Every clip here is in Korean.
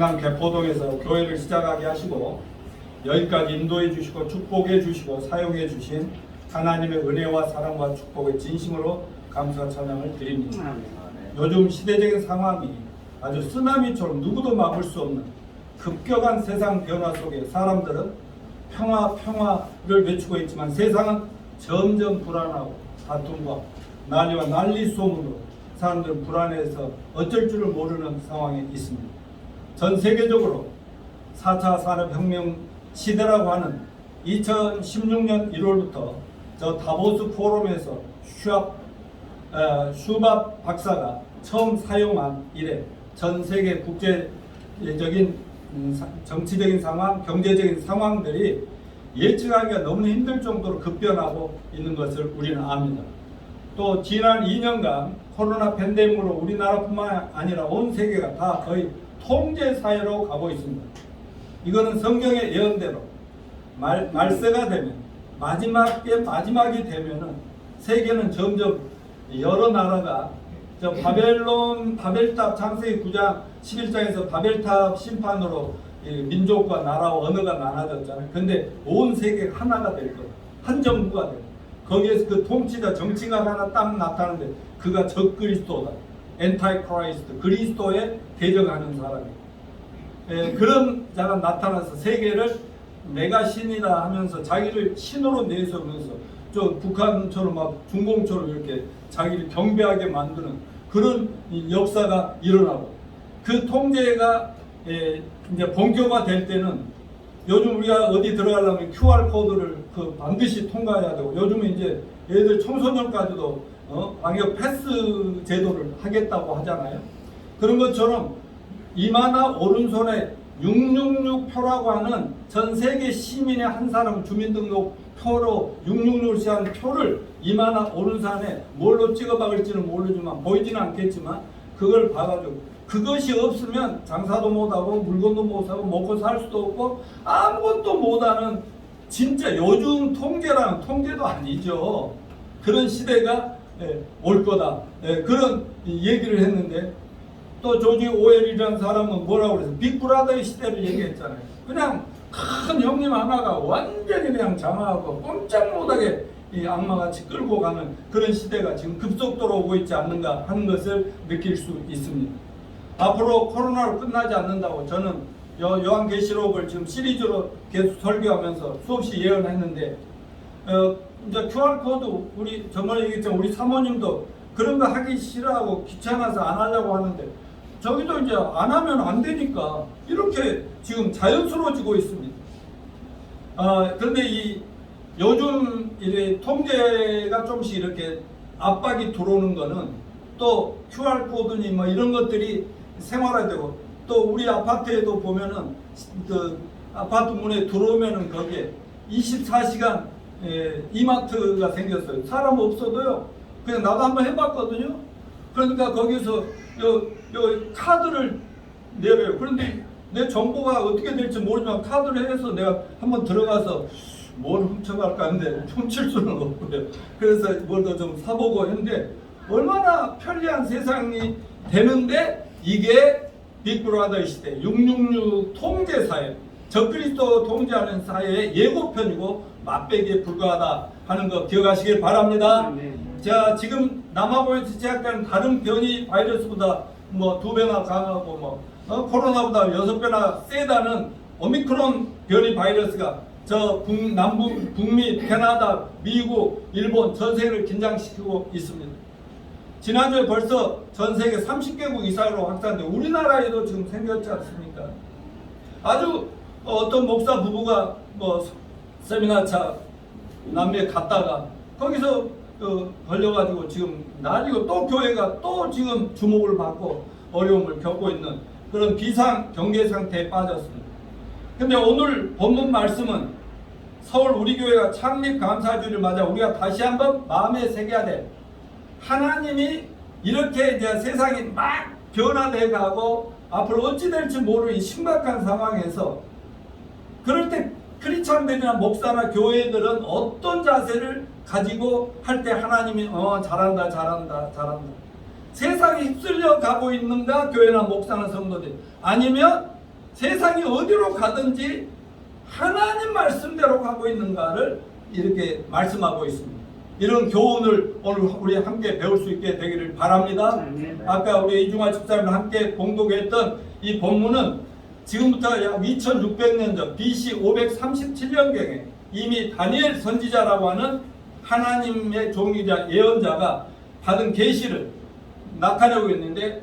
강남 개포동에서 교회를 시작하게 하시고 여기까지 인도해 주시고 축복해 주시고 사용해 주신 하나님의 은혜와 사랑과 축복에 진심으로 감사 찬양을 드립니다. 요즘 시대적인 상황이 아주 쓰나미처럼 누구도 막을 수 없는 급격한 세상 변화 속에 사람들은 평화를 외치고 있지만 세상은 점점 불안하고 다툼과 난리와 난리 소문으로 사람들은 불안해서 어쩔 줄을 모르는 상황에 있습니다. 전 세계적으로 4차 산업혁명 시대라고 하는 2016년 1월부터 저 다보스 포럼에서 슈밥 박사가 처음 사용한 이래 전 세계 국제적인 정치적인 상황, 경제적인 상황들이 예측하기가 너무 힘들 정도로 급변하고 있는 것을 우리는 압니다. 또 지난 2년간 코로나 팬데믹으로 우리나라뿐만 아니라 온 세계가 다 거의 통제 사회로 가고 있습니다. 이거는 성경의 예언대로 말세가 되면 마지막이 되면은 세계는 점점 여러 나라가 저 바벨탑 창세기 9장 11장에서 바벨탑 심판으로 민족과 나라와 언어가 나눠졌잖아요. 근데 온 세계가 하나가 될 거예요. 한 정부가 돼요. 거기에서 그 통치자 정치가 하나 딱 나타나는데 그가 적그리스도다. 엔타이크라이스트, 그리스도에 대적하는 사람이에요. 그런 자가 나타나서 세계를 내가 신이다 하면서 자기를 신으로 내세우면서 저 북한처럼 막 중공처럼 이렇게 자기를 경배하게 만드는 그런 역사가 일어나고 그 통제가 이제 본격화될 때는 요즘 우리가 어디 들어가려면 QR 코드를 반드시 통과해야 되고 요즘은 이제 얘들 청소년까지도 방역 패스 제도를 하겠다고 하잖아요. 그런 것처럼 이마나 오른손에 666표라고 하는 전 세계 시민의 한 사람 주민등록 표로 666을 시한 표를 이마나 오른손에 뭘로 찍어 박을지는 모르지만 보이지는 않겠지만 그걸 봐가지고 그것이 없으면 장사도 못하고 물건도 못 사고 먹고 살 수도 없고 아무것도 못하는 진짜 요즘 통제라는 통제도 아니죠. 그런 시대가 올 거다. 그런 얘기를 했는데 또 조지 오웰이라는 사람은 뭐라고 그래서 빅브라더의 시대를 얘기했잖아요. 그냥 큰 형님 하나가 완전히 그냥 장악하고 꼼짝 못하게 이 악마같이 끌고 가는 그런 시대가 지금 급속도로 오고 있지 않는가 하는 것을 느낄 수 있습니다. 앞으로 코로나로 끝나지 않는다고 저는 요한계시록을 지금 시리즈로 계속 설교하면서 수없이 예언했는데 이제 QR코드 우리 저번에 얘기했지만 우리 사모님도 그런 거 하기 싫어하고 귀찮아서 안 하려고 하는데 저기도 이제 안 하면 안 되니까 이렇게 지금 자연스러워지고 있습니다. 그런데 이 요즘 이래 통제가 좀씩 이렇게 압박이 들어오는 거는 또 QR코드니 뭐 이런 것들이 생활화되고 또 우리 아파트에도 보면은 그 아파트 문에 들어오면은 거기에 24시간 이마트가 생겼어요. 사람 없어도요. 그냥 나도 한번 해봤거든요. 그러니까 거기서 요 카드를 내려요. 그런데 내 정보가 어떻게 될지 모르지만 카드를 해서 내가 한번 들어가서 뭘 훔쳐갈까 하는데 훔칠 수는 없고요. 그래서 뭘 더 좀 사보고 했는데 얼마나 편리한 세상이 되는데 이게 빅브라더의 시대 666 통제사회 적그리스도 통제하는 사회의 예고편이고 맛배기에 불과하다 하는 거 기억하시길 바랍니다. 자, 지금 남아공에서 제작되는 다른 변이 바이러스보다 뭐 2배나 강하고 코로나보다 6배나 세다는 오미크론 변이 바이러스가 저 북미, 캐나다, 미국, 일본 전 세계를 긴장시키고 있습니다. 지난주에 벌써 전 세계 30개국 이상으로 확산돼 우리나라에도 지금 생겼지 않습니까? 아주 어떤 목사 부부가 세미나차 남미에 갔다가 거기서 걸려가지고 지금 난리고 또 교회가 또 지금 주목을 받고 어려움을 겪고 있는 그런 비상 경제 상태에 빠졌습니다. 근데 오늘 본문 말씀은 서울 우리 교회가 창립 감사주일을 맞아 우리가 다시 한번 마음에 새겨야 돼. 하나님이 이렇게 이제 세상이 막 변화돼 가고 앞으로 어찌 될지 모르는 심각한 상황에서 그럴 때 크리스찬들이나 목사나 교회들은 어떤 자세를 가지고 할 때 하나님이 잘한다 세상에 휩쓸려 가고 있는가 교회나 목사나 성도들 아니면 세상이 어디로 가든지 하나님 말씀대로 가고 있는가를 이렇게 말씀하고 있습니다. 이런 교훈을 오늘 우리 함께 배울 수 있게 되기를 바랍니다. 아까 우리 이중화 집사님과 함께 봉독했던 이 본문은 지금부터 약 2600년 전 BC 537년경에 이미 다니엘 선지자라고 하는 하나님의 종이자 예언자가 받은 계시를 나타내고 있는데,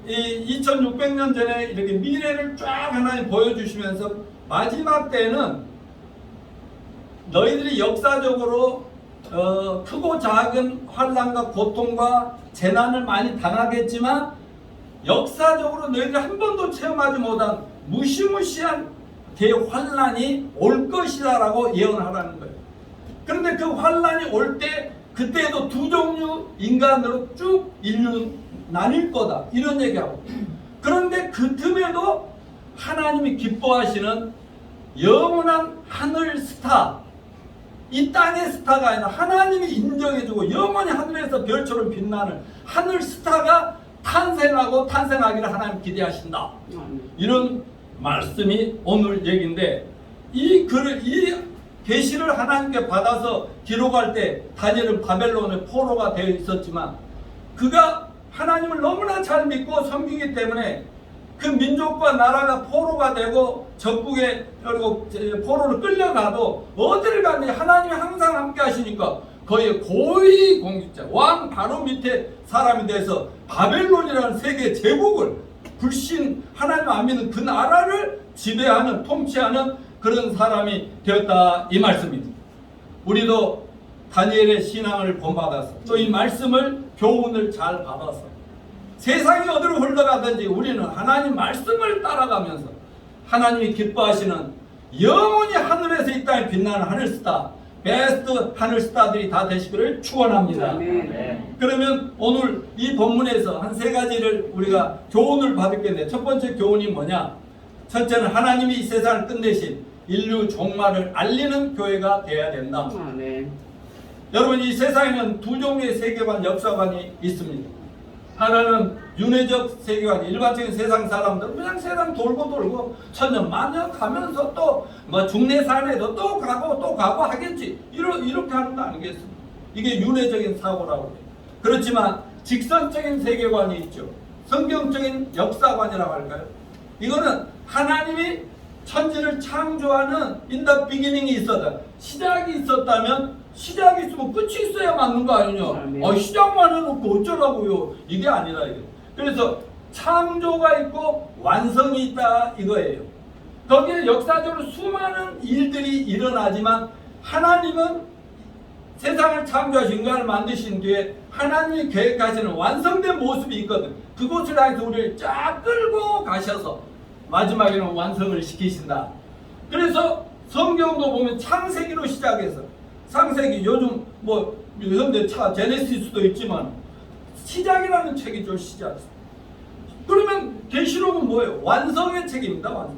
이 2600년 전에 이렇게 미래를 쫙 하나님 보여주시면서 마지막 때는 너희들이 역사적으로 크고 작은 환난과 고통과 재난을 많이 당하겠지만 역사적으로 너희들이 한 번도 체험하지 못한 무시무시한 대환난이 올 것이다 라고 예언하라는 거예요. 그런데 그 환난이 올 때 그때에도 두 종류 인간으로 쭉 인류 나뉠 거다 이런 얘기하고, 그런데 그 틈에도 하나님이 기뻐하시는 영원한 하늘 스타, 이 땅의 스타가 아니라 하나님이 인정해주고 영원히 하늘에서 별처럼 빛나는 하늘 스타가 탄생하고 탄생하기를 하나님 기대하신다. 이런 말씀이 오늘 얘기인데, 이 계시를 하나님께 받아서 기록할 때 다니엘은 바벨론의 포로가 되어 있었지만 그가 하나님을 너무나 잘 믿고 섬기기 때문에 그 민족과 나라가 포로가 되고 적국에 그리고 포로로 끌려가도 어디를 가든지 하나님이 항상 함께 하시니까 거의 고위 공직자 왕 바로 밑에 사람이 돼서 바벨론이라는 세계 제국을 불신 하나님 안 믿는 그 나라를 지배하는 통치하는 그런 사람이 되었다 이 말씀입니다. 우리도 다니엘의 신앙을 본받아서 또 이 말씀을 교훈을 잘 받아서 세상이 어디로 흘러가든지 우리는 하나님 말씀을 따라가면서 하나님이 기뻐하시는 영원히 하늘에서 이 땅에 빛나는 하늘스타, 베스트 하늘스타들이 다 되시기를 축원합니다. 그러면 오늘 이 본문에서 한 세 가지를 우리가 교훈을 받겠는데, 첫 번째 교훈이 뭐냐? 첫째는 하나님이 이 세상을 끝내신 인류 종말을 알리는 교회가 되어야 된다. 여러분, 이 세상에는 두 종류의 세계관, 역사관이 있습니다. 하나는 윤회적 세계관, 일반적인 세상 사람들은 그냥 세상 돌고 천년 만년 가면서 또 뭐 중내산에도 또 가고 하겠지, 이렇게 하는 거 아니겠습니까? 이게 윤회적인 사고라고 해요. 그렇지만 직선적인 세계관이 있죠. 성경적인 역사관이라고 할까요? 이거는 하나님이 천지를 창조하는 in the beginning이 있었다. 시작이 있었다면 시작이 있으면 끝이 있어야 맞는 거 아니냐? 시작만 해놓고 어쩌라고요? 이게 아니라 이게. 그래서 창조가 있고 완성이 있다 이거예요. 거기에 역사적으로 수많은 일들이 일어나지만 하나님은 세상을 창조하신 인간을 만드신 뒤에 하나님이 계획하시는 완성된 모습이 있거든. 그곳을 향해서 우리를 쫙 끌고 가셔서 마지막에는 완성을 시키신다. 그래서 성경도 보면 창세기로 시작해서, 창세기 요즘 뭐 현대 제네시스도 있지만 시작이라는 책이죠. 시작. 그러면 계시록은 뭐예요? 완성의 책입니다. 완성.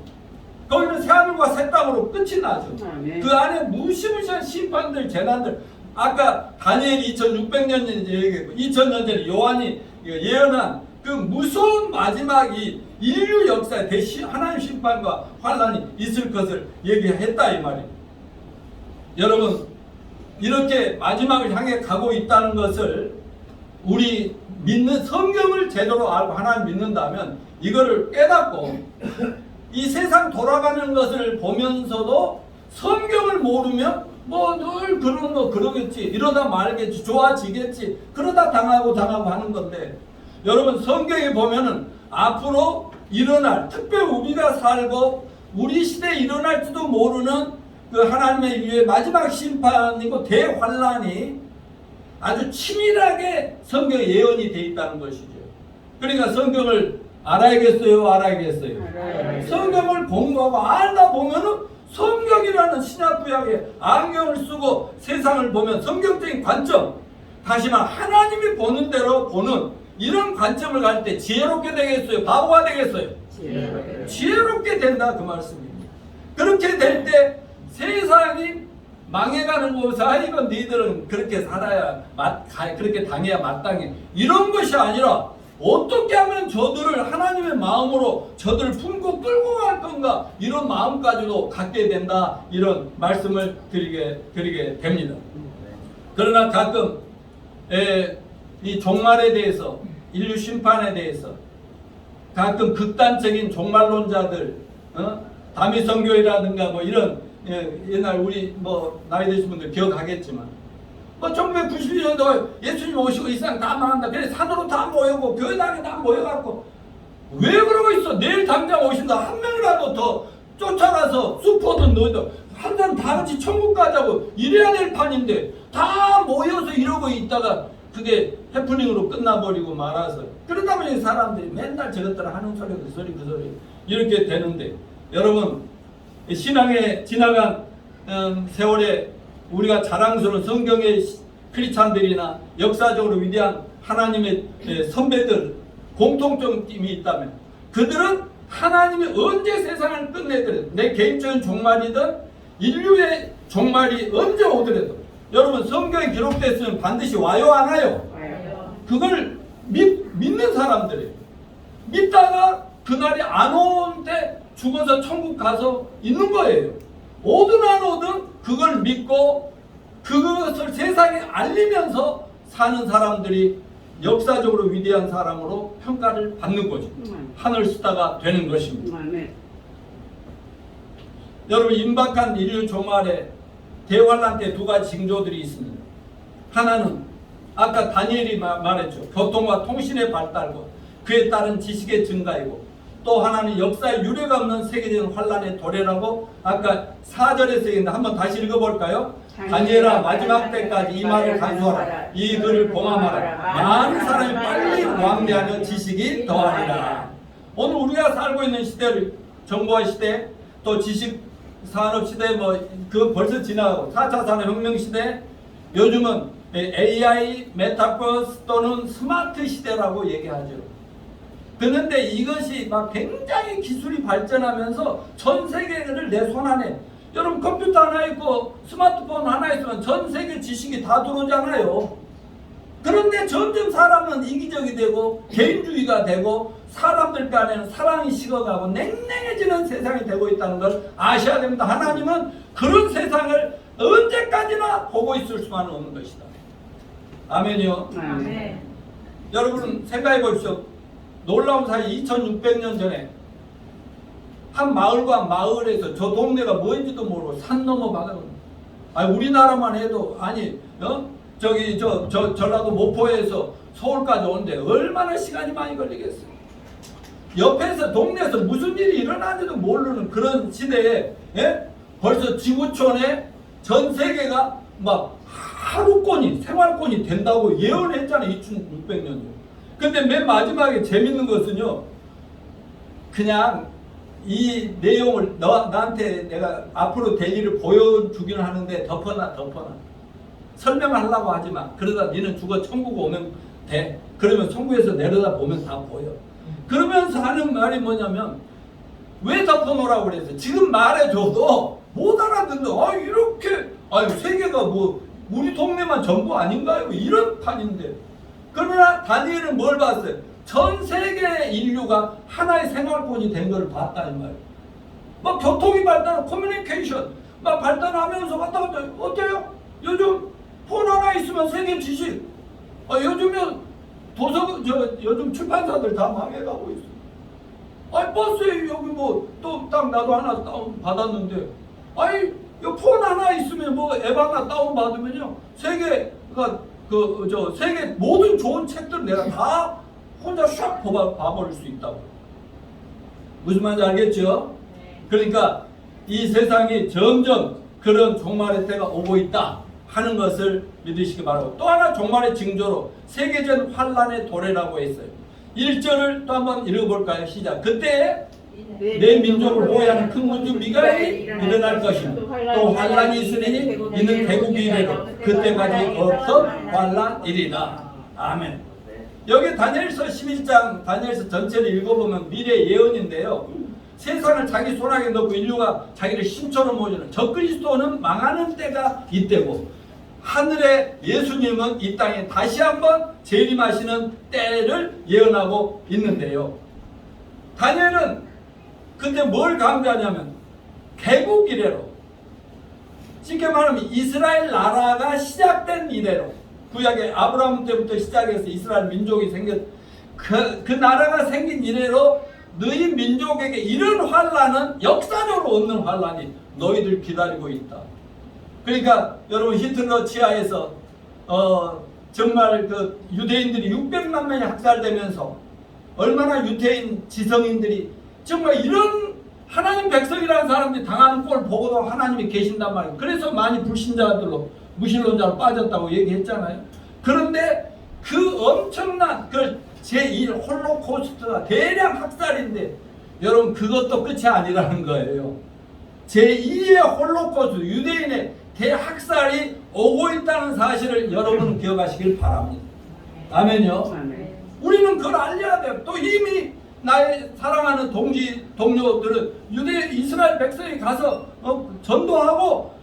거기는 새하늘과 새 땅으로 끝이 나죠. 그 안에 무시무시한 심판들, 재난들, 아까 다니엘이 2600년 전에 얘기했고 2000년 전에 요한이 예언한 그 무서운 마지막이 인류 역사에 하나님 심판과 환난이 있을 것을 얘기했다 이 말이에요. 여러분, 이렇게 마지막을 향해 가고 있다는 것을 우리 믿는 성경을 제대로 알고 하나님 믿는다면 이거를 깨닫고 이 세상 돌아가는 것을 보면서도 성경을 모르면 뭐 늘 그러는 거 그러겠지, 이러다 말겠지, 좋아지겠지, 그러다 당하고 하는 건데, 여러분 성경에 보면은 앞으로 일어날, 특별히 우리가 살고 우리 시대에 일어날지도 모르는 그 하나님의 인류의 마지막 심판이고 대환란이 아주 치밀하게 성경에 예언이 되어 있다는 것이죠. 그러니까 성경을 알아야겠어요? 성경을 공부하고 알다 보면은 성경이라는 신약 구약의 안경을 쓰고 세상을 보면 성경적인 관점, 다시 말 하나님이 보는 대로 보는 이런 관점을 가질 때 지혜롭게 되겠어요? 바보가 되겠어요? 지혜롭게 된다 그 말씀입니다. 그렇게 될 때 세상이 망해가는 곳에 이건 너희들은 그렇게 살아야 그렇게 당해야 마땅해, 이런 것이 아니라 어떻게 하면 저들을 하나님의 마음으로 저들을 품고 끌고 우리가 이런 마음까지도 갖게 된다, 이런 말씀을 드리게 됩니다. 그러나 가끔 이 종말에 대해서, 인류 심판에 대해서 가끔 극단적인 종말론자들, 다미성교회라든가 뭐 이런, 옛날 우리 뭐 나이 드신 분들 기억하겠지만, 뭐 1992년도 예수님 오시고 이 세상 다 망한다. 그래 산으로 다 모이고 교회당에 다 모여갖고 왜 그러고 있어? 내일 당장 오신다. 한 명이라도 더 쫓아가서 수포든 너희도 한 사람 다 같이 천국 가자고 이래야 될 판인데 다 모여서 이러고 있다가 그게 해프닝으로 끝나버리고 말아서, 그러다 보니 사람들이 맨날 저것들 하는 소리 그 소리 이렇게 되는데, 여러분 신앙에 지나간 세월에 우리가 자랑스러운 성경의 크리스찬들이나 역사적으로 위대한 하나님의 선배들 공통점이 있다면, 그들은 하나님이 언제 세상을 끝내더라도, 내 개인적인 종말이든 인류의 종말이 언제 오더라도 여러분 성경에 기록됐으면 반드시 와요 안 와요? 그걸 믿는 사람들이에요. 믿다가 그날이 안 오는데 죽어서 천국 가서 있는 거예요. 오든 안 오든 그걸 믿고 그것을 세상에 알리면서 사는 사람들이 역사적으로 위대한 사람으로 평가를 받는 거죠. 하늘 스타가 되는 것입니다. 여러분 임박한 인류 종말에 대환란 때 두 가지 징조들이 있습니다. 하나는 아까 다니엘이 말했죠. 교통과 통신의 발달과 그에 따른 지식의 증가이고, 또 하나는 역사의 유례가 없는 세계적인 환란의 도래라고 아까 4절에서 얘기했는데 한번 다시 읽어볼까요? 다니엘아 마지막 때까지 이 말을 간수하라. 이 글을 봉함하라. 많은 사람이 빨리 왕래하며 지식이 더하리라. 오늘 우리가 살고 있는 시대를, 정보화 시대, 또 지식 산업 시대, 그 벌써 지나가고 4차 산업혁명 시대, 요즘은 AI, 메타버스 또는 스마트 시대라고 얘기하죠. 그런데 이것이 막 굉장히 기술이 발전하면서 전 세계를 내 손 안에, 여러분 컴퓨터 하나 있고 스마트폰 하나 있으면 전 세계 지식이 다 들어오잖아요. 그런데 점점 사람은 이기적이 되고 개인주의가 되고 사람들 간에는 사랑이 식어가고 냉랭해지는 세상이 되고 있다는 걸 아셔야 됩니다. 하나님은 그런 세상을 언제까지나 보고 있을 수만은 없는 것이다. 아멘이요. 아멘. 여러분 생각해 보십시오. 놀라운 사이 2600년 전에 한 마을과 마을에서 저 동네가 뭐인지도 모르고 산 넘어 바다로, 우리나라만 해도 저기 전라도 모포에서 서울까지 오는데 얼마나 시간이 많이 걸리겠어요. 옆에서 동네에서 무슨 일이 일어나는지도 모르는 그런 시대에 벌써 지구촌에 전 세계가 막 하루권이 생활권이 된다고 예언했잖아요. 2600년 전. 근데 맨 마지막에 재밌는 것은요, 그냥 이 내용을 나한테 내가 앞으로 될 일을 보여주기는 하는데 덮어놔. 설명하려고 하지마. 그러다 니는 죽어 천국 오면 돼. 그러면 천국에서 내려다 보면 다 보여. 그러면서 하는 말이 뭐냐면, 왜 덮어놓으라고 그랬어요? 지금 말해줘도 못 알아듣는, 이렇게, 세계가 뭐 우리 동네만 전부 아닌가요? 이런 판인데. 그러나 다니엘은 뭘 봤어요? 전 세계 인류가 하나의 생활권이 된 걸 봤다 이 말이에요. 막 교통이 발달하고 커뮤니케이션 막 발달하면서 갔다 갔다. 어때요? 요즘 폰 하나 있으면 세계 지식. 요즘은 요즘 출판사들 다 망해가고 있어. 버스에 여기 또 딱 나도 하나 다운 받았는데, 폰 하나 있으면 앱 하나 다운 받으면요, 세계가 세계 모든 좋은 책들 내가 다 혼자 샥 봐버릴 수 있다고. 무슨 말인지 알겠죠? 그러니까 이 세상이 점점 그런 종말의 때가 오고 있다 하는 것을 믿으시기 바라고, 또 하나 종말의 징조로 세계적 환란의 도래라고 했어요. 1절을 또 한번 읽어볼까요? 시작. 그때 내 민족을 보호하는 큰 군주 미가엘이 일어날 것이며 또 환란이 있으니 이는 대국이 이래로 그때까지 없던 환란이리다. 아멘. 여기 다니엘서 11장 다니엘서 전체를 읽어보면 미래 예언인데요, 세상을 자기 손안에 넣고 인류가 자기를 신처럼 모시는 적그리스도는 망하는 때가 이때고, 하늘의 예수님은 이 땅에 다시 한번 재림하시는 때를 예언하고 있는데요, 다니엘은 근데 뭘 강조하냐면 개국 이래로, 쉽게 말하면 이스라엘 나라가 시작된 이래로, 구약의 아브라함 때부터 시작해서 이스라엘 민족이 생겼, 그 나라가 생긴 이래로 너희 민족에게 이런 환란은 역사적으로 없는 환란이 너희들 기다리고 있다. 그러니까 여러분, 히틀러 치하에서 정말 그 유대인들이 600만 명이 학살되면서 얼마나 유대인 지성인들이 정말 이런 하나님 백성이라는 사람들이 당하는 꼴 보고도 하나님이 계신단 말이에요. 그래서 많이 불신자들로 무신론자로 빠졌다고 얘기했잖아요. 그런데 그 엄청난 그 제1 홀로코스트가 대량 학살인데 여러분, 그것도 끝이 아니라는 거예요. 제2의 홀로코스트, 유대인의 대학살이 오고 있다는 사실을 여러분은 기억하시길 바랍니다. 아멘요. 우리는 그걸 알려야 돼요. 또 이미 나의 사랑하는 동료들은 이스라엘 백성이 가서 전도하고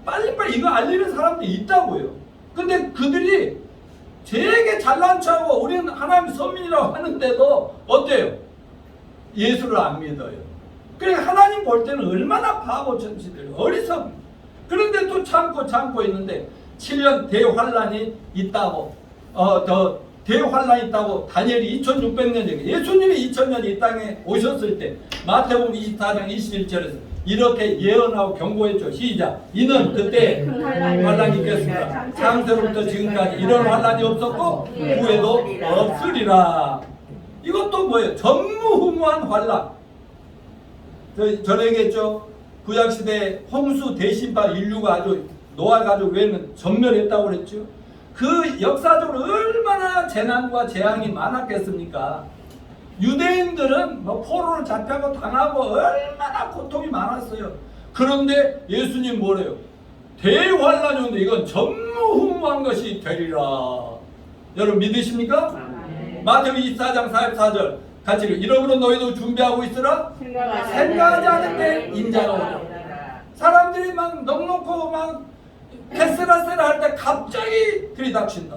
빨리빨리 이거 알리는 사람들이 있다고요. 근데 그들이 되게 잘난 척하고 우리는 하나님 선민이라고 하는데도 어때요? 예수를 안 믿어요. 그러니까 하나님 볼 때는 얼마나 바보 천치들, 어리석. 그런데 또 참고 있는데 7년 대환란이 있다고, 대환란이 있다고 다니엘이 2600년 전에, 예수님이 2000년 이 땅에 오셨을 때 마태복음 24장 21절에서 이렇게 예언하고 경고했죠. 시작. 이는 그때 환란이 있겠습니다. 창세로부터 지금까지 이런 환란이 없었고 후에도 없으리라. 이것도 뭐예요? 전무후무한 환란. 저에게죠. 구약시대 홍수 대신파 인류가 아주 노아 가족 외에는 전멸했다고 그랬죠. 그 역사적으로 얼마나 재난과 재앙이 많았겠습니까? 유대인들은 뭐 포로를 잡혀고 당하고 얼마나 고통이 많았어요. 그런데 예수님 뭐래요? 대환란이 오는데 이건 전무후무한 것이 되리라. 여러분 믿으십니까? 마태복음 24장 44절 같이 이러므로 너희도 준비하고 있으라. 생각하지 않은데 인자가 오리라. 사람들이 막 넉넉고 막 캐스라세라 할 때 갑자기 들이닥친다.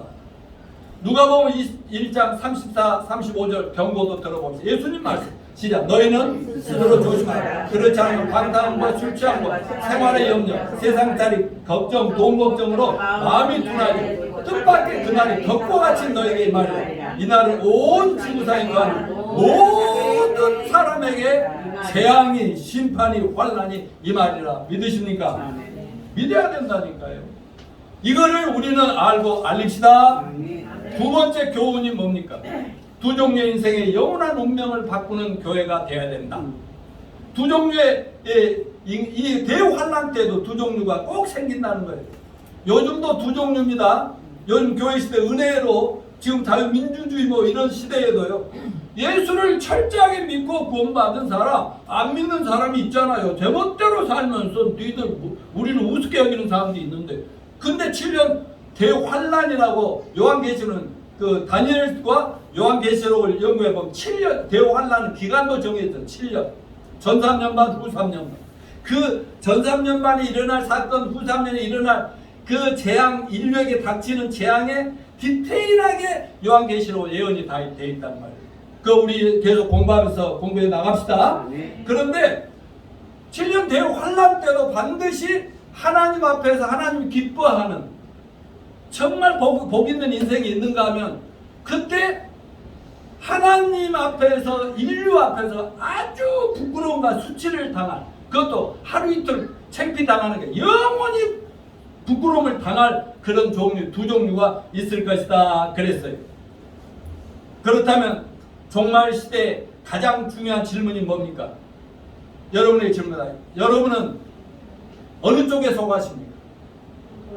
누가복음 1장 34, 35절 경고도 들어봅시다. 예수님 말씀 시작. 너희는 스스로 조심하라. 그렇지 않으면 방탕함과 술 취함과 생활의 염려, 세상짜리 걱정, 돈 걱정으로 마음이 둔하고 뜻밖의 그날이 덕과 같이 너에게 말이라. 이날은 온 지구상에 거하는 모든 사람에게 재앙이, 심판이, 환란이 이 말이라. 믿으십니까? 믿어야 된다니까요. 이거를 우리는 알고 알립시다. 두 번째 교훈이 뭡니까? 두 종류의 인생의 영원한 운명을 바꾸는 교회가 되어야 된다. 두 종류의 이 대환란 때도 두 종류가 꼭 생긴다는 거예요. 요즘도 두 종류입니다. 요즘 교회 시대 은혜로 지금 자유민주주의 뭐 이런 시대에도요. 예수를 철저하게 믿고 구원받은 사람, 안 믿는 사람이 있잖아요. 제멋대로 살면서 너희들 우리를 우습게 여기는 사람도 있는데, 근데 7년 대환란이라고 요한계시는 그 다니엘과 요한계시록을 연구해 보면 7년 대환란 기간도 정해져. 7년 전 3년 반, 후 3년 반. 그 전 3년 반에 일어날 사건, 후 3년에 일어날 그 재앙, 인류에게 닥치는 재앙에 디테일하게 요한계시록 예언이 다 되어 있단 말이에요. 그 우리 계속 공부하면서 공부해 나갑시다. 그런데 7년 대환란 때도 반드시 하나님 앞에서 하나님이 기뻐하는 정말 복 있는 인생이 있는가 하면 그때 하나님 앞에서, 인류 앞에서 아주 부끄러움과 수치를 당할, 그것도 하루 이틀 창피당하는 게 영원히 부끄러움을 당할 그런 종류, 두 종류가 있을 것이다 그랬어요. 그렇다면 종말 시대에 가장 중요한 질문이 뭡니까? 여러분에게 질문이다. 여러분은 어느 쪽에 속하십니까?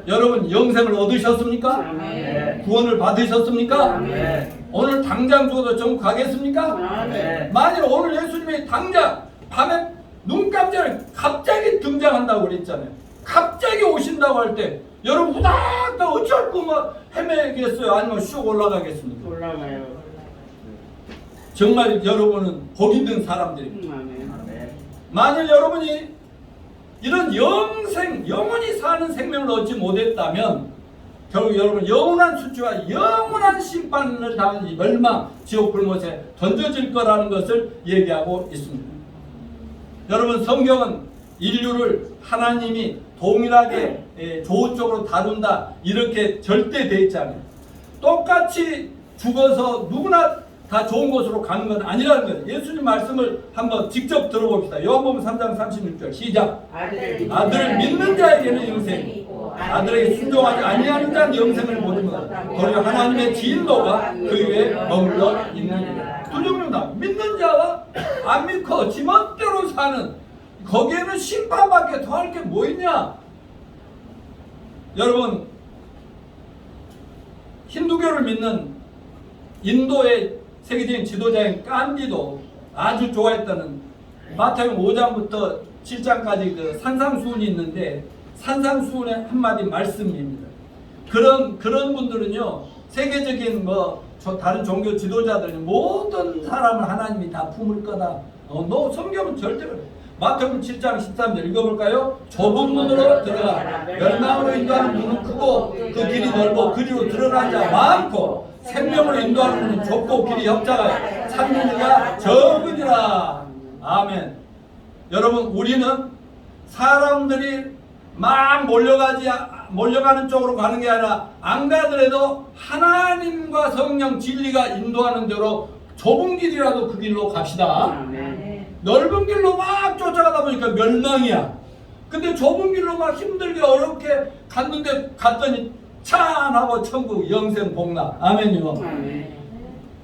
여러분 영생을 얻으셨습니까? 네. 구원을 받으셨습니까? 네. 오늘 당장 죽어도 전국 가겠습니까? 네. 만일 오늘 예수님이 당장 밤에 눈 깜짝을 갑자기 등장한다고 그랬잖아요. 갑자기 오신다고 할 때 여러분 후닥 어쩔 거면 헤매겠어요? 아니면 슉 올라가겠습니까? 올라가요. 정말 여러분은 복 있는 사람들입니다. 만일 여러분이 이런 영원히 사는 생명을 얻지 못했다면 결국 여러분 영원한 수치와 영원한 심판을 당한 멸망, 지옥 불못에 던져질 거라는 것을 얘기하고 있습니다. 여러분 성경은 인류를 하나님이 동일하게 좋은 쪽으로 다룬다 이렇게 절대 돼 있지 않아요. 똑같이 죽어서 누구나 다 좋은 곳으로 가는 건 아니라는 거예요. 예수님 말씀을 한번 직접 들어봅시다. 요한복음 3장 36절 시작. 아들을 믿는 자에게는 영생이, 아들에게 순종하지 아니하는 자는 영생을 모르는가. 도리어 하나님의 진노가 그 위에 머물러 있느니라. 두 종류다. 믿는 자와 안 믿고 지멋대로 사는, 거기에는 심판밖에 더할 게 뭐 있냐. 여러분 힌두교를 믿는 인도의 세계적인 지도자인 깐디도 아주 좋아했다는 마태복음 5장부터 7장까지 그 산상수훈이 있는데, 산상수훈의 한마디 말씀입니다. 그런 분들은요, 세계적인 다른 종교 지도자들은 모든 사람을 하나님이 다 품을 거다. 너 성경은 절대 그래. 마태복음 7장 13절 읽어볼까요? 좁은 문으로 들어가 멸망으로 인도하는 문은 크고 그 길이 넓고 그리로 들어가는 자 많고 생명으로 인도하는 문은 좁고 길이 협착하여 찾는 이가 적으니라. 아멘. 여러분 우리는 사람들이 막 몰려가는 쪽으로 가는 게 아니라 안 가더라도 하나님과 성령 진리가 인도하는 대로 좁은 길이라도 그 길로 갑시다. 넓은 길로 막 쫓아가다 보니까 멸망이야. 근데 좁은 길로 막 힘들게 어렵게 갔더니 찬하고 천국 영생 복락. 아멘요.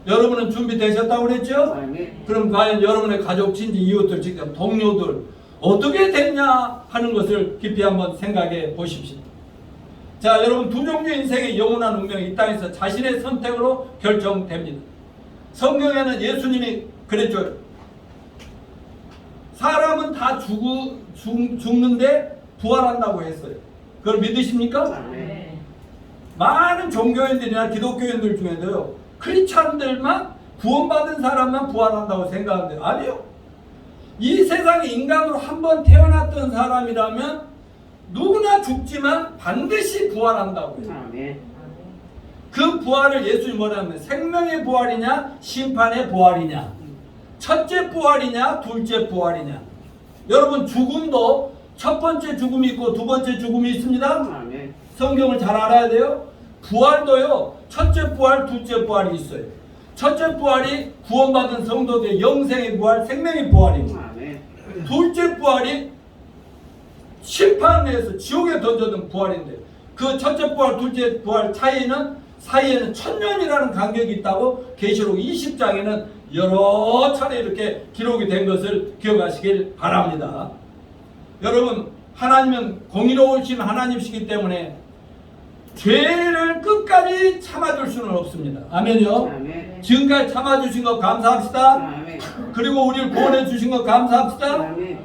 여러분은 준비되셨다고 그랬죠? 그럼 과연 여러분의 가족, 친지, 이웃들, 직접 동료들 어떻게 됐냐 하는 것을 깊이 한번 생각해 보십시오. 자, 여러분 두 종류의 인생의 영원한 운명이 이 땅에서 자신의 선택으로 결정됩니다. 성경에는 예수님이 그랬죠. 사람은 다 죽는데 부활한다고 했어요. 그걸 믿으십니까? 많은 종교인들이나 기독교인들 중에도요, 크리스찬들만 구원받은 사람만 부활한다고 생각하는데 아니요. 이 세상에 인간으로 한번 태어났던 사람이라면 누구나 죽지만 반드시 부활한다고요. 그 부활을 예수님이 뭐라면 생명의 부활이냐 심판의 부활이냐, 첫째 부활이냐 둘째 부활이냐. 여러분 죽음도 첫 번째 죽음이 있고 두 번째 죽음이 있습니다. 성경을 잘 알아야 돼요. 부활도요 첫째 부활 둘째 부활이 있어요. 첫째 부활이 구원받은 성도들의 영생의 부활, 생명의 부활이고, 둘째 부활이 심판에서 지옥에 던져둔 부활인데, 그 첫째 부활 둘째 부활 사이에는 천년이라는 간격이 있다고 계시록 20장에는 여러 차례 이렇게 기록이 된 것을 기억하시길 바랍니다. 여러분 하나님은 공의로우신 하나님이시기 때문에 죄를 끝까지 참아줄 수는 없습니다. 아멘요. 아멘. 지금까지 참아주신 것 감사합시다. 아멘. 그리고 우리를 구원해 주신 것 감사합시다. 아멘.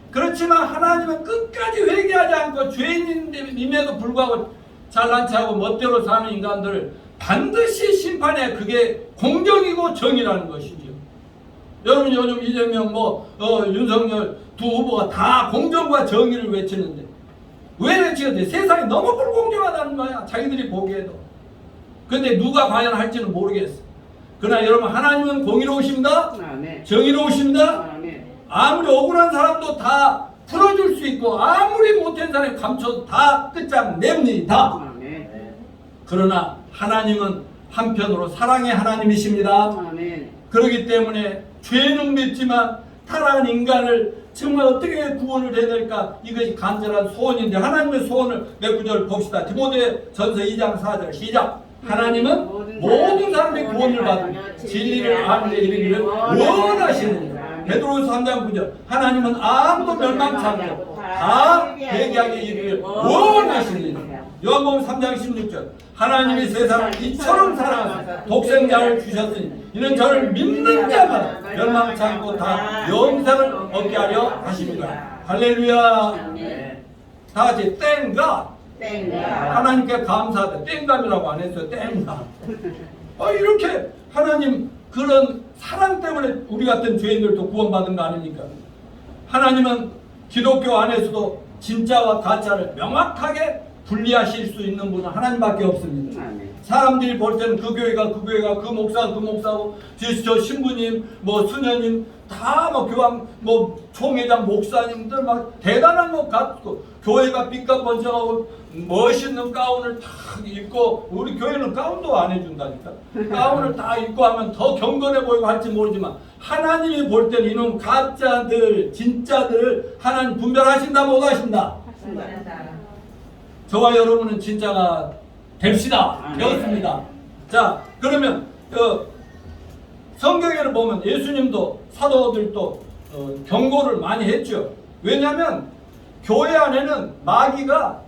그렇지만 하나님은 끝까지 회개하지 않고 죄인임에도 불구하고 잘난 체하고 멋대로 사는 인간들을 반드시 심판해. 그게 공정이고 정의라는 것이죠. 여러분 요즘 이재명 윤석열 두 후보가 다 공정과 정의를 외치는데 왜 외치는데? 세상이 너무 불공정하다는 거야, 자기들이 보기에도. 근데 누가 과연 할지는 모르겠어. 그러나 여러분 하나님은 공의로우십니다. 정의로우십니다. 아무리 억울한 사람도 다 풀어줄 수 있고 아무리 못한 사람이 감춰도 다 끝장냅니다. 그러나 하나님은 한편으로 사랑의 하나님이십니다. 그렇기 때문에 죄는 믿지만 타락한 인간을 정말 어떻게 구원을 해야 될까, 이것이 간절한 소원인데 하나님의 소원을 몇 구절 봅시다. 디모데전서 2장 4절 시작. 하나님은 모든 사람이 구원을 받은 진리를 아는 데 이르기를 원하시느니라. 베드로전서 3장 9절 하나님은 아무도 멸망치 않고 다 회개하게 이르기를 원하시느니라. 요한복음 3장 16절 하나님이 세상을 이처럼 사랑하사 독생자를 주셨으니 이는 저를 믿는 자마다 멸망치 않고 다 영생을 얻게 하려 하시는가. 할렐루야. 다 같이 땡가. 하나님께 감사하다. 땡감이라고 안 했어요. 땡감. 이렇게 하나님 그런 사랑 때문에 우리 같은 죄인들도 구원받은 거 아닙니까? 하나님은 기독교 안에서도 진짜와 가짜를 명확하게 분리하실 수 있는 분은 하나님밖에 없습니다. 사람들이 볼 때는 그 교회가 그 목사가 그 목사고 저 신부님 수녀님 다 교황 총회장 목사님들 막 대단한 것 같고 교회가 빛과 번쩍하고 멋있는 가운을 딱 입고 우리 교회는 가운도 안 해준다니까. 가운을 다 입고 하면 더 경건해 보이고 할지 모르지만 하나님이 볼 때는 이놈 가짜들 진짜들을 하나님 분별하신다 못하신다. 저와 여러분은 진짜가 됩시다. 되었습니다. 자, 그러면 성경에를 보면 예수님도 사도들도 경고를 많이 했죠. 왜냐하면 교회 안에는 마귀가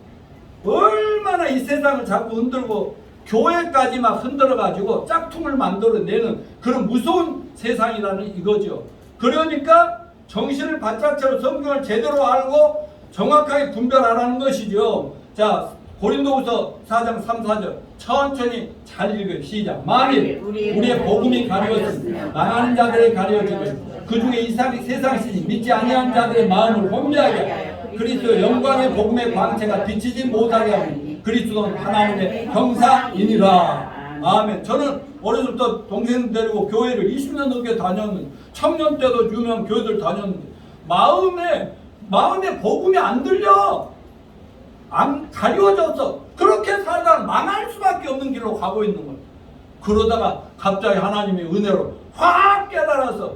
얼마나 이 세상을 자꾸 흔들고 교회까지 막 흔들어가지고 짝퉁을 만들어내는 그런 무서운 세상이라는 이거죠. 그러니까 정신을 바짝 차려 성경을 제대로 알고 정확하게 분별하라는 것이죠. 자, 고린도후서 4장 3, 4절 천천히 잘 읽어요. 시작. 만일 우리의 복음이 가려졌으면 망하는 자들의 가려지고 그 중에 이상이 세상신이 믿지 아니한 자들의 마음을 혼미하게 하여 그리스도의 영광의 복음의 광채가 비치지 못하게 하니 그리스도는 하나님의 형상이니라. 아멘. 저는 어려서부터 동생 데리고 교회를 20년 넘게 다녔는데 청년 때도 유명한 교회들 다녔는데 마음에 복음이 안 들려. 안 가려져서 그렇게 살다가 망할 수밖에 없는 길로 가고 있는 거예요. 그러다가 갑자기 하나님의 은혜로 확 깨달아서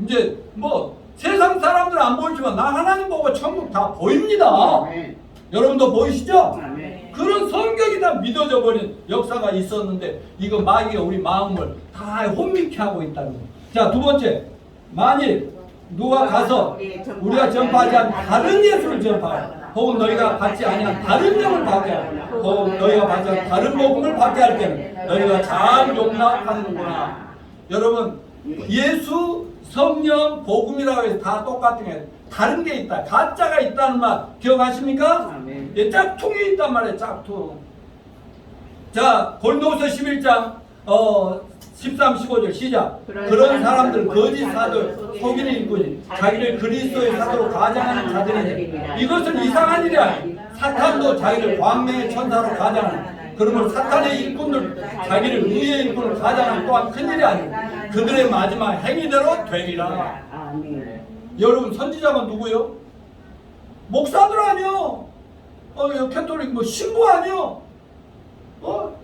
이제 뭐 세상 사람들은 안 보이지만 나 하나님 보고 천국 다 보입니다. 여러분도 보이시죠? 그런 성격이 다 믿어져 버린 역사가 있었는데 이거 마귀가 우리 마음을 다 혼미케 하고 있다는 거예요. 자, 두 번째, 만일 누가 가서 우리가 전파하지 않은 다른 예수를 전파하고 혹은 너희가 받지 아니한 다른 영을 받게 하고 혹은 너희가 받지 않은 다른 복음을 받게 할 때는 너희가 잘 용납하는구나. 여러분, 예수, 성령, 복음이라고 해서 다 똑같은 게 다른 게 있다. 가짜가 있다는 말 기억하십니까? 예, 짝퉁이 있단 말이에요. 짝퉁. 자, 고린도후서 11장 13, 15절 시작. 그런 사람들 거짓 사도 속이는 일꾼이 자기를 그리스도의 사도로 가장하는 자들이니 이것은 이상한 일이 아니야. 사탄도 자기를 광명의 천사로 가장하는 그러면 사탄의 일꾼들 자기를 의의 일꾼으로 가장하는 또한 큰일이 아니야. 그들의 마지막 행위대로 되리라. 여러분 선지자가 누구요? 목사들 아니요. 캐톨릭 뭐 신부 아니요.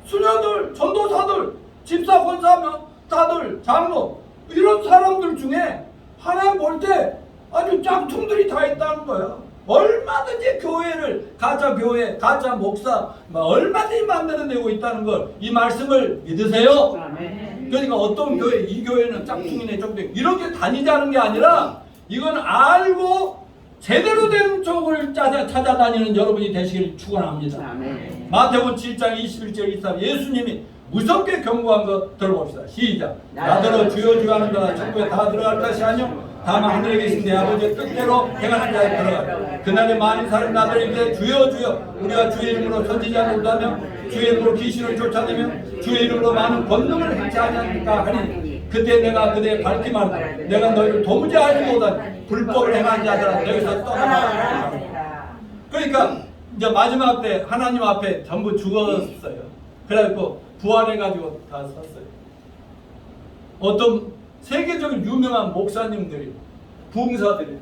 수녀들, 전도사들, 집사, 권사면 다들 장로 이런 사람들 중에 하나님 볼 때 아주 짝퉁들이 다 있다는 거야. 얼마든지 교회를 가짜 교회, 가짜 목사 얼마든지 만들어내고 있다는 걸 이 말씀을 믿으세요. 그러니까 어떤 교회, 이 교회는 짝퉁이네 짝퉁 이렇게 다니자는 게 아니라 이건 알고 제대로 된 쪽을 찾아다니는 여러분이 되시길 축원합니다. 마태복음 7장 21절 23 예수님이 무섭게 경고한 것 들어봅시다. 시작. 나더러 주여 주여 하는 자가 천국에 다 들어갈 것이 아니요 다만 하늘에 계신 내 아버지의 뜻대로 행하는 자에 들어가리라. 그날에 많은 사람이 나더러 이르되 주여 주여 우리가 주의 이름으로 선지자를 노다며 주의 이름으로 귀신을 쫓아내며 주의 이름으로 많은 권능을 행치 아니하니까 하니 그때 내가 그대의 밝히 말하다 내가 너희를 도무지 알지 못한 불법을 행하는 자들아 여기서 떠나라. 그러니까 이제 마지막 때 하나님 앞에 전부 죽었어요. 그래갖고 부활해가지고 다 섰어요. 어떤 세계적인 유명한 목사님들이 부흥사들이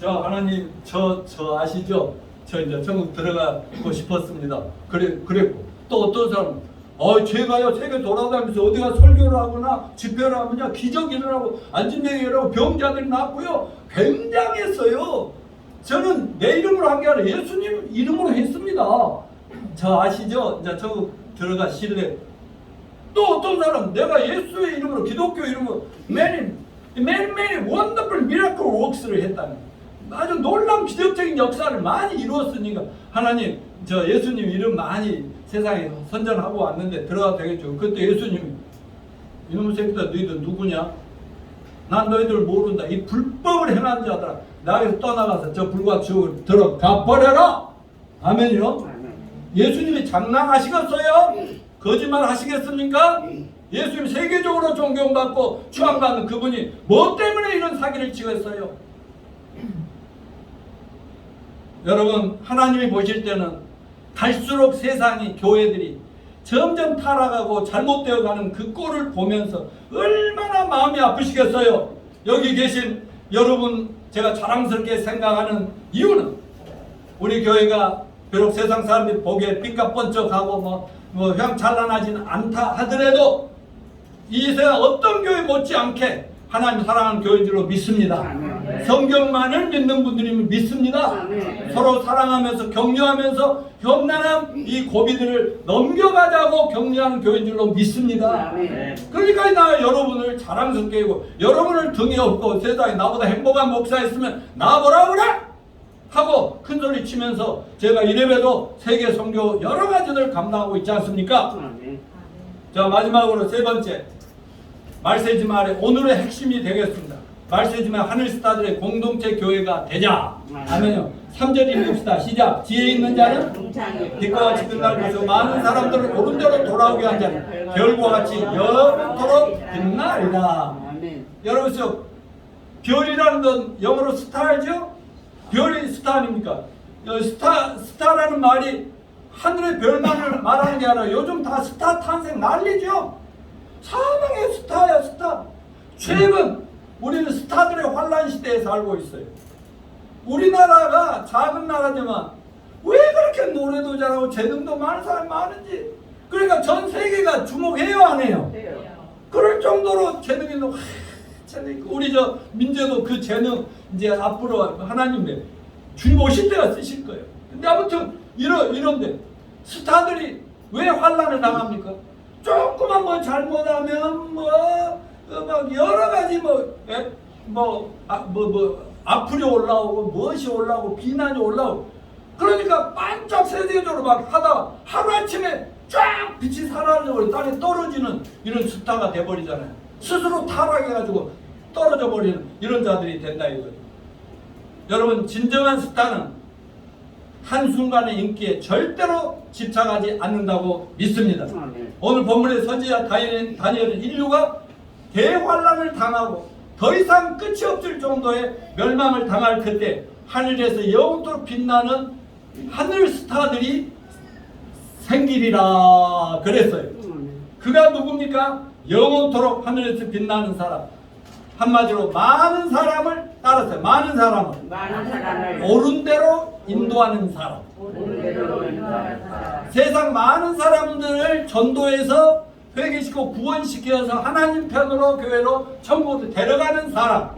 저 하나님 저 아시죠? 저 이제 천국 들어가고 싶었습니다. 그랬고 또 어떤 사람은 제가요 세계 돌아다니면서 어디가 설교를 하거나 집회를 하면 기적이 일어나고 안진병이 일어나고 병자들이 낫고요. 굉장했어요. 저는 내 이름으로 한 게 아니라 예수님 이름으로 했습니다. 저 아시죠? 이제 천국 들어가실래? 또 어떤 사람 내가 예수의 이름으로 기독교 이름으로 many wonderful miracle works를 했다는 아주 놀라운 기적적인 역사를 많이 이루었으니까 하나님 저 예수님 이름 많이 세상에 선전하고 왔는데 들어가도 되겠죠. 그때 예수님이 이놈의 새끼들 너희들 누구냐? 난 너희들 모른다. 이 불법을 행하는 자들아 나에게서 떠나가서 저 불과 지옥을 들어가 버려라. 아멘이요. 예수님이 장난하시겠어요? 거짓말 하시겠습니까? 예수님 세계적으로 존경받고 추앙받는 그분이 뭐 때문에 이런 사기를 치겠어요? 여러분 하나님이 보실 때는 갈수록 세상이 교회들이 점점 타락하고 잘못되어가는 그 꼴을 보면서 얼마나 마음이 아프시겠어요? 여기 계신 여러분 제가 자랑스럽게 생각하는 이유는 우리 교회가 비록 세상 사람들이 보기에 삐까뻔쩍하고 형 찬란하지는 않다 하더라도 이 세상 어떤 교회 못지않게 하나님 사랑하는 교회인 줄로 믿습니다. 아멘. 성경만을 믿는 분들이면 믿습니다. 아멘. 서로 사랑하면서 격려하면서 험난한 이 고비들을 넘겨가자고 격려하는 교회인 줄로 믿습니다. 아멘. 그러니까 나 여러분을 자랑스럽게 하고 여러분을 등에 업고 세상에 나보다 행복한 목사 있으면 나보라 그래! 하고 큰소리 치면서 제가 이래봬도 세계 선교 여러 가지를 감당하고 있지 않습니까? 아멘. 자, 마지막으로 세 번째, 말세지 말의 오늘의 핵심이 되겠습니다. 말세지 말 하늘 스타들의 공동체 교회가 되자. 아멘요. 3절 읽읍시다. 시작. 지혜 있는 자는 빛과 같이 빛날 것이고 많은 사람들을 오른대로 돌아오게 한 자는 별과 같이 영원토록 빛나리라. 아멘. 여러분, 별이라는 건 영어로 스타죠? 별이 스타 아닙니까? 스타라는 말이 하늘의 별만을 말하는 게 아니라 요즘 다 스타 탄생 난리죠? 사방에 스타야, 스타. 최근 우리는 스타들의 환란 시대에 살고 있어요. 우리나라가 작은 나라지만 왜 그렇게 노래도 잘하고 재능도 많은 사람이 많은지, 그러니까 전 세계가 주목해요, 안 해요? 해요. 그럴 정도로 재능이 있는, 우리 민재도 그 재능 이제 앞으로 하나님의 주님 오실 때가 쓰실 거예요. 근데 아무튼 이런데 스타들이 왜 환란을 당합니까? 조금만 잘못하면 막 여러 가지 악플이 올라오고 무엇이 올라오고 비난이 올라오고, 그러니까 반짝 세계적으로 막 하다가 하루아침에 쫙 빛이 사라져버리고 땅에 떨어지는 이런 스타가 돼버리잖아요. 스스로 타락해가지고 떨어져 버리는 이런 자들이 된다 이거죠. 여러분, 진정한 스타는 한순간의 인기에 절대로 집착하지 않는다고 믿습니다. 오늘 본문의 선지자 다니엘은 인류가 대환란을 당하고 더 이상 끝이 없을 정도의 멸망을 당할 그때 하늘에서 영원토록 빛나는 하늘 스타들이 생기리라 그랬어요. 그가 누굽니까? 영원토록 하늘에서 빛나는 사람. 한마디로 많은 사람을 따랐어요. 많은 사람을 옳은 대로 인도하는 사람. 세상 많은 사람들을 전도해서 회개시키고 구원시켜서 하나님 편으로 교회로 천국으로 데려가는 사람.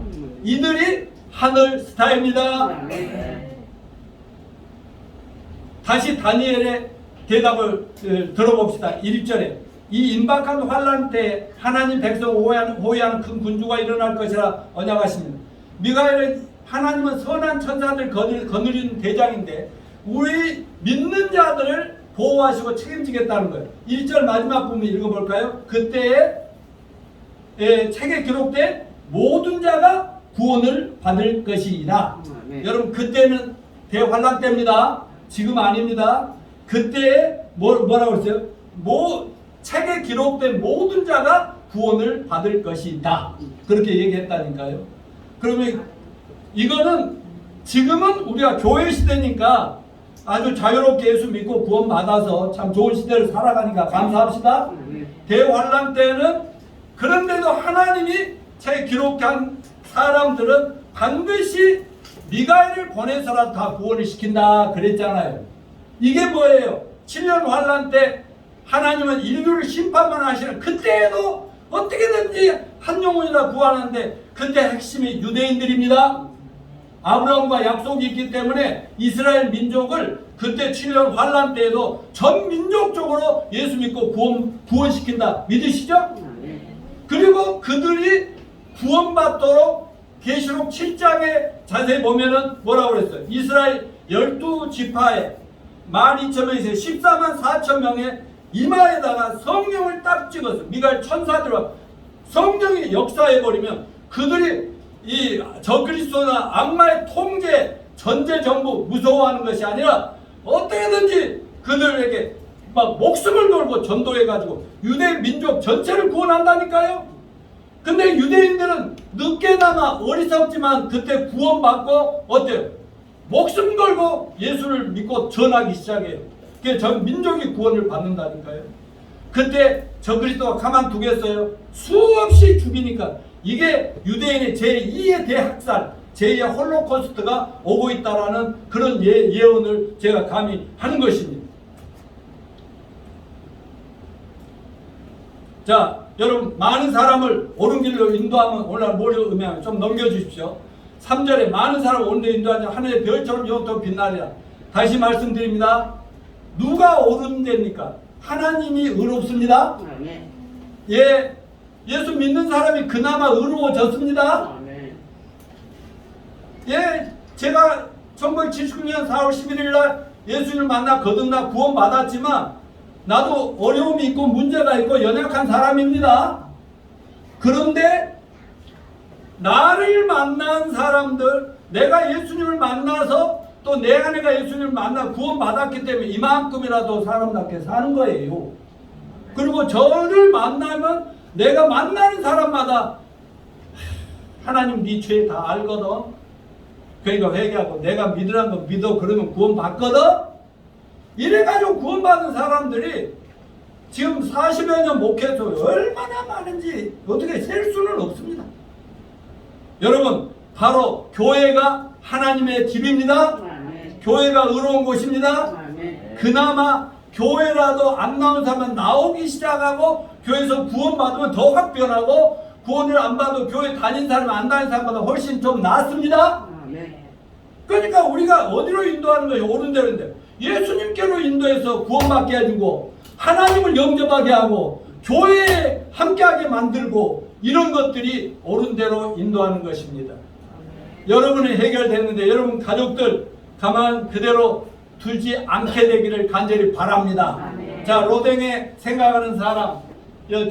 이들이 하늘 스타입니다. 다시 다니엘의 대답을 들어봅시다. 1절에 이 임박한 환란 때 하나님 백성을 호위하는 큰 군주가 일어날 것이라 언약하십니다. 미가엘은 하나님은 선한 천사들 거느리는 대장인데 우리 믿는 자들을 보호하시고 책임지겠다는 거예요. 1절 마지막 부분 읽어볼까요? 그때에 책에 기록된 모든 자가 구원을 받을 것이라. 여러분, 그때는 대환란 때입니다. 지금 아닙니다. 그때에 뭐라고 했어요? 책에 기록된 모든 자가 구원을 받을 것이다. 그렇게 얘기했다니까요. 그러면 이거는 지금은 우리가 교회 시대니까 아주 자유롭게 예수 믿고 구원 받아서 참 좋은 시대를 살아가니까 감사합시다. 대환란 때는 그런데도 하나님이 책에 기록한 사람들은 반드시 미가엘을 보내서라도 다 구원을 시킨다 그랬잖아요. 이게 뭐예요? 7년 환란 때 하나님은 인류를 심판만 하시는 그때에도 어떻게든지 한 영혼이라 구하는데 그때 핵심이 유대인들입니다. 아브라함과 약속이 있기 때문에 이스라엘 민족을 그때 7년 환란 때에도 전 민족적으로 예수 믿고 구원시킨다. 믿으시죠? 그리고 그들이 구원받도록 계시록 7장에 자세히 보면은 뭐라고 그랬어요? 이스라엘 12지파에 12,000명에서 14만 4천 명의 이마에다가 성령을 딱 찍어서 미가엘 천사들과 성령이 역사해버리면 그들이 이 적그리스도나 악마의 통제, 전제 정부 무서워하는 것이 아니라 어떻게든지 그들에게 막 목숨을 걸고 전도해가지고 유대 민족 전체를 구원한다니까요. 근데 유대인들은 늦게나마 어리석지만 그때 구원받고 어때요? 목숨 걸고 예수를 믿고 전하기 시작해요. 그게 전 민족이 구원을 받는다니까요. 그때 적그리스도가 가만두겠어요? 수없이 죽이니까 이게 유대인의 제2의 대학살, 제2의 홀로코스트가 오고 있다라는 그런 예언을 제가 감히 하는 것입니다. 자, 여러분, 많은 사람을 옳은 길로 인도하면 오늘 뭘 의미하면 좀 넘겨주십시오. 3절에 많은 사람을 옳은 길로 인도하자 하늘의 별처럼 영원토록 빛나리라. 다시 말씀드립니다. 누가 옳은 데입니까? 하나님이 의롭습니다. 예, 예수 믿는 사람이 그나마 의로워졌습니다. 예, 제가 1979년 4월 11일 날 예수님을 만나 거듭나 구원받았지만 나도 어려움이 있고 문제가 있고 연약한 사람입니다. 그런데 나를 만난 사람들, 내가 예수님을 만나서 또 내 아내가 예수님을 만나 구원받았기 때문에 이만큼이라도 사람답게 사는 거예요. 그리고 저를 만나면 내가 만나는 사람마다 하나님 네 죄 다 알거든. 그러니까 회개하고 내가 믿으라는 거 믿어. 그러면 구원받거든. 이래가지고 구원받은 사람들이 지금 40여 년 목회에서 얼마나 많은지 어떻게 셀 수는 없습니다. 여러분, 바로 교회가 하나님의 집입니다. 교회가 의로운 곳입니다. 그나마 교회라도 안 나온 사람은 나오기 시작하고 교회에서 구원받으면 더 확 변하고 구원을 안 받아도 교회 다닌 사람 안 다닌 사람보다 훨씬 좀 낫습니다. 그러니까 우리가 어디로 인도하는 거예요? 옳은 대로인데 예수님께로 인도해서 구원받게 해주고 하나님을 영접하게 하고 교회에 함께하게 만들고 이런 것들이 옳은 대로 인도하는 것입니다. 여러분이 해결됐는데 여러분 가족들 가만 그대로 두지 않게 되기를 간절히 바랍니다. 자, 로댕에 생각하는 사람,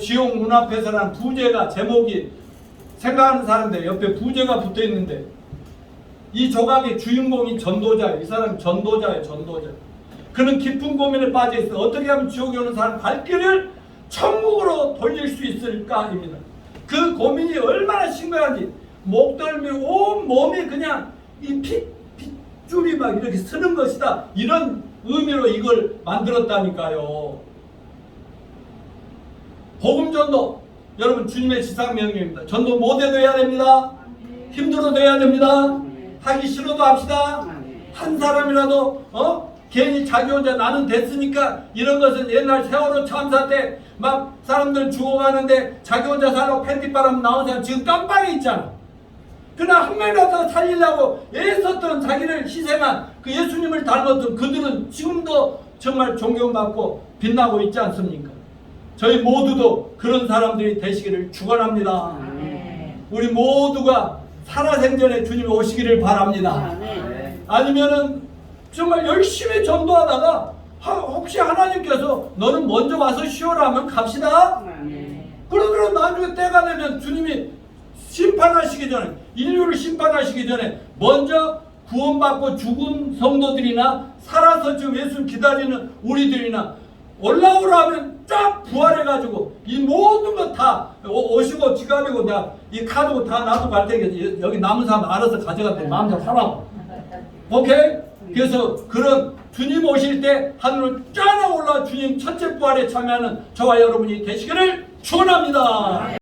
지옥 문 앞에서라는 부제가 제목이 생각하는 사람들 옆에 부제가 붙어 있는데 이 조각의 주인공이 전도자예요. 이 사람이 전도자예요. 전도자. 그는 깊은 고민에 빠져 있어 어떻게 하면 지옥에 오는 사람 발길을 천국으로 돌릴 수 있을까입니다. 그 고민이 얼마나 심각한지 목덜미 온 몸이 그냥 이 핏줄이 막 이렇게 쓰는 것이다. 이런 의미로 이걸 만들었다니까요. 복음 전도 여러분 주님의 지상 명령입니다. 전도 못해도 해야 됩니다. 힘들어도 해야 됩니다. 하기 싫어도 합시다. 한 사람이라도 괜히 자기 혼자 나는 됐으니까 이런 것은 옛날 세월호 참사 때 막 사람들 죽어가는데 자기 혼자 살고 팬티바람 나온 사람 지금 깜빵에 있잖아. 그러나 한 명이라도 살리려고 애썼던 자기를 희생한 그 예수님을 닮았던 그들은 지금도 정말 존경받고 빛나고 있지 않습니까? 저희 모두도 그런 사람들이 되시기를 축원합니다. 우리 모두가 살아생전에 주님이 오시기를 바랍니다. 아니면은 정말 열심히 전도하다가 혹시 하나님께서 너는 먼저 와서 쉬어라 하면 갑시다. 그러면 나중에 때가 되면 주님이 심판하시기 전에 인류를 심판하시기 전에 먼저 구원받고 죽은 성도들이나 살아서 지금 예수를 기다리는 우리들이나 올라오라면 쫙 부활해가지고 이 모든 것 다 오시고 지갑이고 나 이 카드고 다 놔두고 갈 테니까 여기 남은 사람 알아서 가져가도 마음대로 사라고. 오케이? 그래서 그런 주님 오실 때 하늘을 쫙 올라 주님 첫째 부활에 참여하는 저와 여러분이 되시기를 축원합니다.